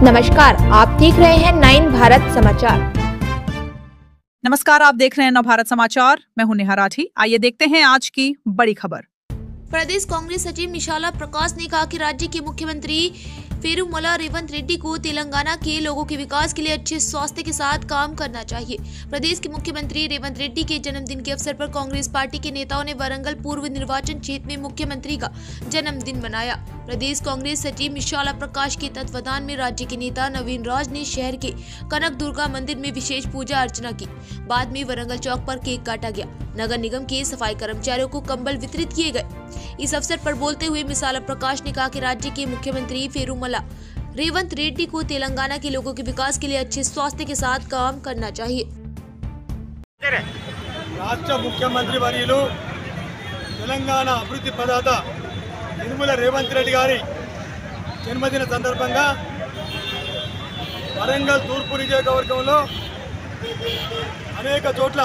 नमस्कार, आप देख रहे हैं 9 भारत समाचार। नमस्कार, आप देख रहे हैं नवभारत समाचार। मैं हूं नेहा राठी। आइए देखते हैं आज की बड़ी खबर। प्रदेश कांग्रेस सचिव निशाला प्रकाश ने कहा कि राज्य के मुख्यमंत्री पेरुमला रेवंत रेड्डी को तेलंगाना के लोगों के विकास के लिए अच्छे स्वास्थ्य के साथ काम करना चाहिए। प्रदेश के मुख्यमंत्री रेवंत रेड्डी के जन्मदिन के अवसर पर कांग्रेस पार्टी के नेताओं ने वारंगल पूर्व निर्वाचन क्षेत्र में मुख्यमंत्री का जन्मदिन मनाया। प्रदेश कांग्रेस सचिव निशाला प्रकाश के तत्वाधान में राज्य के नेता नवीन राज ने शहर के कनक दुर्गा मंदिर में विशेष पूजा अर्चना की। बाद में वारंगल चौक पर केक काटा गया। नगर निगम के सफाई कर्मचारियों को कंबल वितरित किए गए। इस अवसर पर बोलते हुए निशाला प्रकाश ने कहा कि राज्य के मुख्यमंत्री पेरुमला रेवंत रेड्डी को तेलंगाना के लोगों के विकास के लिए अच्छे स्वास्थ्य के साथ काम करना चाहिए। राष्ट्र मुख्यमंत्री वर्युलु तेलंगाना अभिवृद्धि प्रदाత యనమల రేవంత్ రెడ్డి గారి జన్మదిన సందర్భంగా వరంగల్ తూర్పు నియోజకవర్గంలో అనేక చోట్ల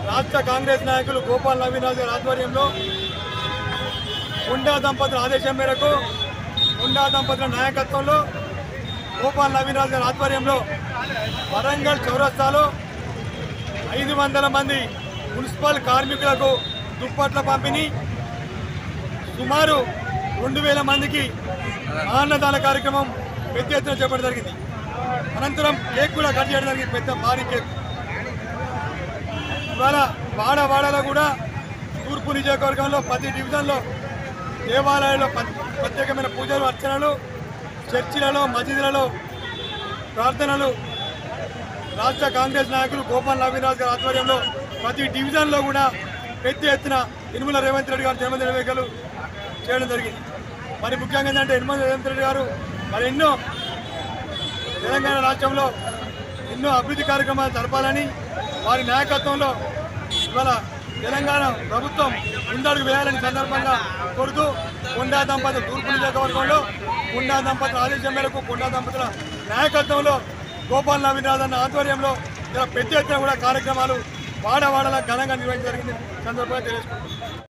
రాష్ట్ర కాంగ్రెస్ నాయకులు గోపాల్ నవీరాజ్ గారి ఆధ్వర్యంలో కొండా దంపతుల ఆదేశం మేరకు కొండా దంపతుల నాయకత్వంలో గోపాల్ నవీరాజ్ గారి ఆధ్వర్యంలో వరంగల్ చౌరస్తాలో 500 మంది మున్సిపల్ కార్మికులకు దుప్పట్ల పంపిణీ, సుమారు 2000 మందికి అన్నదాన కార్యక్రమం పెద్ద ఎత్తున చేపట్టడం జరిగింది. అనంతరం కేక్ కూడా కట్ చేయడం జరిగింది, పెద్ద భారీ కేక్. ఇవాళ వాడవాడలో కూడా తూర్పు నియోజకవర్గంలో ప్రతి డివిజన్లో దేవాలయాల్లో ప్రత్యేకమైన పూజలు, అర్చనలు, చర్చిలలో, మసీదులలో ప్రార్థనలు రాష్ట్ర కాంగ్రెస్ నాయకులు గోపాల్ నవీరాజ్ గారి ఆధ్వర్యంలో ప్రతి డివిజన్లో కూడా పెద్ద ఎత్తున యనమల రేవంత్ రెడ్డి గారి జన్మదిన వేడుకలు చేయడం జరిగింది. మరి ముఖ్యంగా ఏంటంటే యనమల రేవంత్ రెడ్డి గారు మరి ఎన్నో తెలంగాణ రాష్ట్రంలో ఎన్నో అభివృద్ధి కార్యక్రమాలు జరపాలని వారి నాయకత్వంలో ఇవాళ తెలంగాణ ప్రభుత్వం ముందడుగు వేయాలని సందర్భంగా కోరుతూ కొండా దంపతులు తూర్పు నియోజకవర్గంలో కొండా దంపతుల ఆదేశం మేరకు కొండా దంపతుల నాయకత్వంలో గోపాల్ నవీరాజ్ అన్న ఆధ్వర్యంలో ఇలా పెద్ద ఎత్తున కూడా కార్యక్రమాలు వాడవాడలా ఘనంగా నిర్వహించడం జరిగింది. సందర్భంగా తెలియజేసుకుంటున్నాం.